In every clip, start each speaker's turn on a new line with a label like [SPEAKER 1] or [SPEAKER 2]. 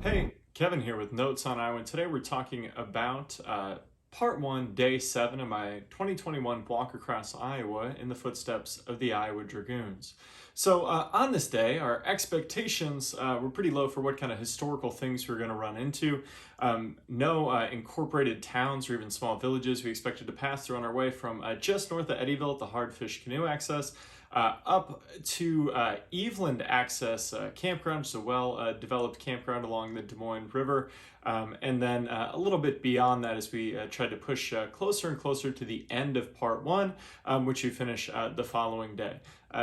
[SPEAKER 1] Hey, Kevin here with Notes on Iowa. Today we're talking about part one, day 7 of my 2021 walk across Iowa in the footsteps of the Iowa Dragoons. So on this day, our expectations were pretty low for what kind of historical things we were going to run into. No incorporated towns or even small villages we expected to pass through on our way from just north of Eddyville at the Hardfish Canoe Access up to Eveland Access Campground, just a well-developed campground along the Des Moines River. And then a little bit beyond that as we tried to push closer and closer to the end of part one, which we finish the following day.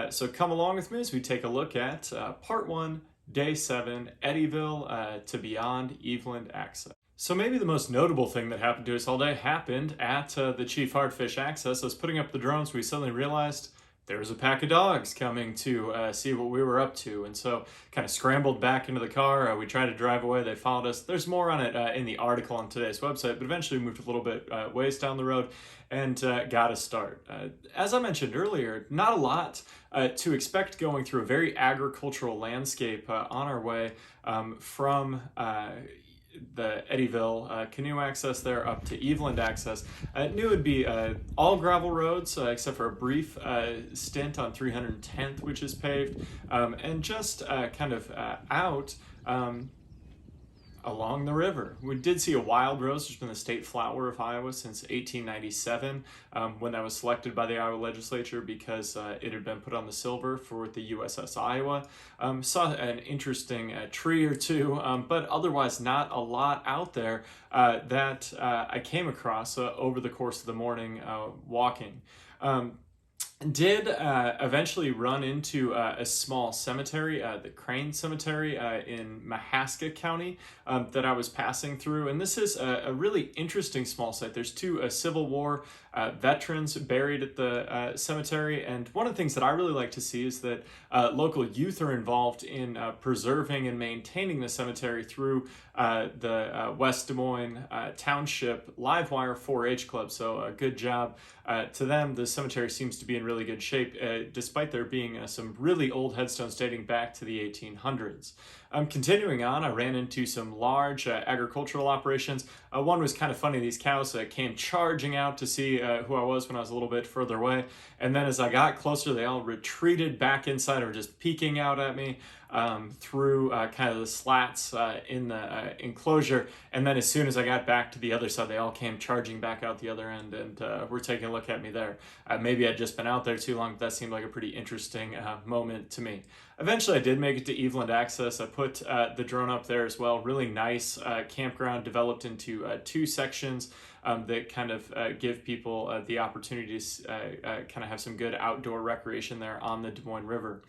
[SPEAKER 1] So come along with me as we take a look at part one, day 7, Eddyville to beyond Eveland Access. So maybe the most notable thing that happened to us all day happened at the Chief Hardfish Access. I was putting up the drones, we suddenly realized there was a pack of dogs coming to see what we were up to, and so kind of scrambled back into the car. We tried to drive away. They followed us. There's more on it in the article on today's website, but eventually we moved a little bit ways down the road and got a start. As I mentioned earlier, not a lot to expect going through a very agricultural landscape on our way from the Eddyville canoe access there up to Eveland access. Knew it'd be all gravel roads except for a brief stint on 310th, which is paved, and just kind of out along the river. We did see a wild rose, which has been the state flower of Iowa since 1897, when that was selected by the Iowa legislature because it had been put on the silver for the USS Iowa. Saw an interesting tree or two, but otherwise not a lot out there that I came across over the course of the morning walking. Did eventually run into a small cemetery, the Crane Cemetery in Mahaska County that I was passing through. And this is a really interesting small site. There's two Civil War veterans buried at the cemetery. And one of the things that I really like to see is that local youth are involved in preserving and maintaining the cemetery through the West Des Moines Township Livewire 4-H Club. So a good job to them. The cemetery seems to be in really good shape, despite there being some really old headstones dating back to the 1800s. Continuing on, I ran into some large agricultural operations. One was kind of funny. These cows came charging out to see who I was when I was a little bit further away. And then as I got closer, they all retreated back inside or just peeking out at me through kind of the slats in the enclosure. And then as soon as I got back to the other side, they all came charging back out the other end and were taking a look at me there. Maybe I'd just been out there too long, but that seemed like a pretty interesting moment to me. Eventually, I did make it to Eveland Access. I put the drone up there as well. Really nice campground developed into two sections that kind of give people the opportunity to kind of have some good outdoor recreation there on the Des Moines River.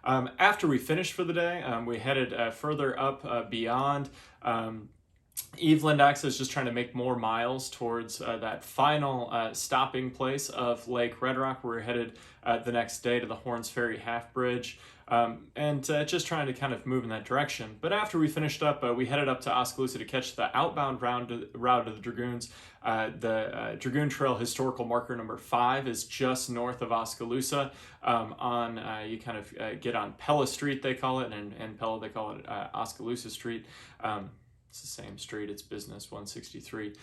[SPEAKER 1] After we finished for the day, we headed further up beyond Eveland Access, just trying to make more miles towards that final stopping place of Lake Red Rock. We're headed the next day to the Horns Ferry Half Bridge. And just trying to kind of move in that direction. But after we finished up, we headed up to Oskaloosa to catch the outbound route of the Dragoons. The Dragoon Trail Historical Marker number 5 is just north of Oskaloosa. You kind of get on Pella Street, they call it, and Pella, they call it Oskaloosa Street. It's the same street, it's Business 163.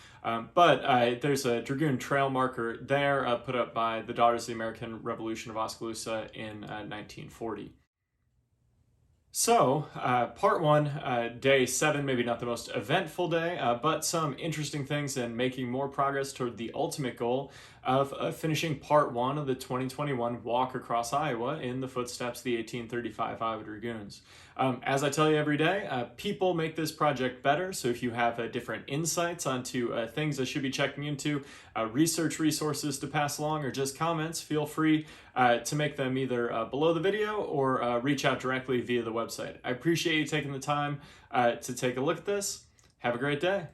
[SPEAKER 1] But there's a Dragoon Trail marker there put up by the Daughters of the American Revolution of Oskaloosa in 1940. So, part one, day 7, maybe not the most eventful day, but some interesting things and making more progress toward the ultimate goal of finishing part 1 of the 2021 walk across Iowa in the footsteps of the 1835 Iowa Dragoons. As I tell you every day, people make this project better, so if you have different insights onto things I should be checking into, research resources to pass along, or just comments, feel free to make them either below the video or reach out directly via the website. I appreciate you taking the time to take a look at this. Have a great day.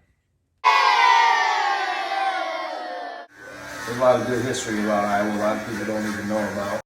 [SPEAKER 2] There's a lot of good history about Iowa a lot of people don't even know about.